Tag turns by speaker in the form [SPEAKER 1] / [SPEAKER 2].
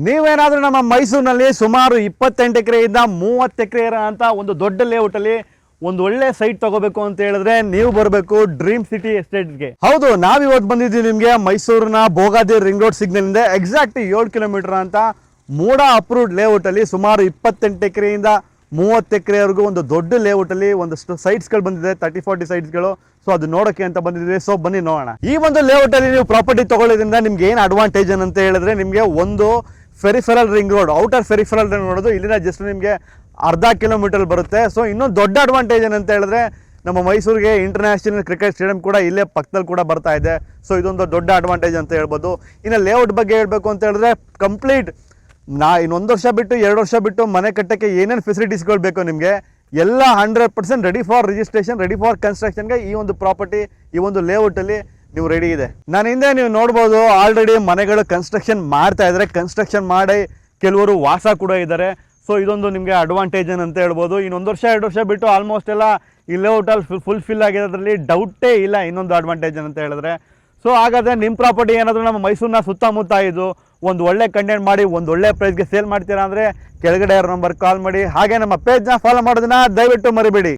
[SPEAKER 1] ನೀವೇನಾದ್ರೂ ನಮ್ಮ ಮೈಸೂರಿನಲ್ಲಿ ಸುಮಾರು 28 ಎಕರೆಯಿಂದ 30 ಎಕರೆ ಅಂತ ಒಂದು ದೊಡ್ಡ ಲೇಔಟಲ್ಲಿ ಒಂದು ಒಳ್ಳೆ ಸೈಟ್ ತಗೋಬೇಕು ಅಂತ ಹೇಳಿದ್ರೆ ನೀವು ಬರಬೇಕು ಡ್ರೀಮ್ ಸಿಟಿ ಎಸ್ಟೇಟ್ಗೆ. ಹೌದು, ನಾವಿವತ್ತು ಬಂದಿದ್ದೀವಿ ನಿಮಗೆ ಮೈಸೂರಿನ ಭೋಗಾದಿ ರಿಂಗ್ ರೋಡ್ ಸಿಗ್ನಲ್ ಇಂದ ಎಕ್ಸಾಕ್ಟ್ 7 ಕಿಲೋಮೀಟರ್ ಅಂತ ಮೂಡ ಅಪ್ರೂವ್ಡ್ ಲೇಔಟ್ ಅಲ್ಲಿ ಸುಮಾರು 28 ಎಕರೆಯಿಂದ 30 ಎಕರೆವರೆಗೂ ಒಂದು ದೊಡ್ಡ ಲೇಔಟ್ ಅಲ್ಲಿ ಒಂದಷ್ಟು ಸೈಟ್ಸ್ಗಳು ಬಂದಿದೆ, 30-40 ಸೈಟ್ಸ್ಗಳು. ಸೊ ಅದು ನೋಡೋಕೆ ಅಂತ ಬಂದಿದ್ದೀವಿ. ಸೊ ಬನ್ನಿ ನೋಡೋಣ. ಈ ಒಂದು ಲೇಔಟ್ ಅಲ್ಲಿ ನೀವು ಪ್ರಾಪರ್ಟಿ ತಗೊಳ್ಳೋದ್ರಿಂದ ನಿಮ್ಗೆ ಏನು ಅಡ್ವಾಂಟೇಜ್ ಅಂತ ಹೇಳಿದ್ರೆ, ನಿಮಗೆ ಒಂದು peripheral ring road, outer peripheral ring road ಇಲ್ಲಿಂದ ಜಸ್ಟ್ ನಿಮಗೆ ಅರ್ಧ ಕಿಲೋಮೀಟರ್ ಬರುತ್ತೆ. ಸೊ ಇನ್ನೊಂದು ದೊಡ್ಡ ಅಡ್ವಾಂಟೇಜ್ ಏನಂತ ಹೇಳಿದ್ರೆ, ನಮ್ಮ ಮೈಸೂರಿಗೆ ಇಂಟರ್ನ್ಯಾಷನಲ್ ಕ್ರಿಕೆಟ್ ಸ್ಟೇಡಿಯಂ ಕೂಡ ಇಲ್ಲೇ ಪಕ್ಕದಲ್ಲಿ ಕೂಡ ಬರ್ತಾ ಇದೆ. ಸೊ ಇದೊಂದು ದೊಡ್ಡ ಅಡ್ವಾಂಟೇಜ್ ಅಂತ ಹೇಳ್ಬೋದು. ಇನ್ನು ಲೇಔಟ್ ಬಗ್ಗೆ ಹೇಳಬೇಕು ಅಂತ ಹೇಳಿದ್ರೆ, ಕಂಪ್ಲೀಟ್ ಇನ್ನೊಂದು ವರ್ಷ ಬಿಟ್ಟು 2 ವರ್ಷ ಬಿಟ್ಟು ಮನೆ ಕಟ್ಟಕ್ಕೆ ಏನೇನು ಫೆಸಿಲಿಟೀಸ್ಗಳು ಬೇಕು ನಿಮಗೆ ಎಲ್ಲ 100% ready for registration, ready for ಕನ್ಸ್ಟ್ರಕ್ಷನ್ಗೆ ಈ ಒಂದು ಪ್ರಾಪರ್ಟಿ, ಈ ಒಂದು ಲೇಔಟಲ್ಲಿ ನೀವು ರೆಡಿ ಇದೆ. ನಾನು ಹಿಂದೆ ನೀವು ನೋಡ್ಬೋದು ಆಲ್ರೆಡಿ ಮನೆಗಳು ಕನ್ಸ್ಟ್ರಕ್ಷನ್ ಮಾಡ್ತಾ ಇದ್ದಾರೆ, ಕನ್ಸ್ಟ್ರಕ್ಷನ್ ಮಾಡಿ ಕೆಲವರು ವಾಸ ಕೂಡ ಇದ್ದಾರೆ. ಸೊ ಇದೊಂದು ನಿಮಗೆ ಅಡ್ವಾಂಟೇಜ್ ಅಂತ ಹೇಳ್ಬೋದು. ಇನ್ನೊಂದು ವರ್ಷ 2 ವರ್ಷ ಬಿಟ್ಟು ಆಲ್ಮೋಸ್ಟ್ ಎಲ್ಲ ಈ ಲೇಔಟಲ್ಲಿ ಫುಲ್ಫಿಲ್ ಆಗಿರೋದ್ರಲ್ಲಿ ಡೌಟೇ ಇಲ್ಲ. ಇನ್ನೊಂದು ಅಡ್ವಾಂಟೇಜ್ ಅಂತ ಹೇಳಿದ್ರೆ, ಸೊ ಹಾಗಾದರೆ ನಿಮ್ಮ ಪ್ರಾಪರ್ಟಿ ಏನಾದರೂ ನಮ್ಮ ಮೈಸೂರಿನ ಸುತ್ತಮುತ್ತ ಇದು ಒಂದು ಒಳ್ಳೆ ಕಂಟೆಂಟ್ ಮಾಡಿ ಒಂದು ಒಳ್ಳೆ ಪ್ರೈಸ್ಗೆ ಸೇಲ್ ಮಾಡ್ತೀರಾ ಅಂದರೆ ಕೆಳಗಡೆ ನಂಬರ್ ಕಾಲ್ ಮಾಡಿ. ಹಾಗೆ ನಮ್ಮ ಪೇಜ್ನ ಫಾಲೋ ಮಾಡೋದನ್ನ ದಯವಿಟ್ಟು ಮರಿಬೇಡಿ.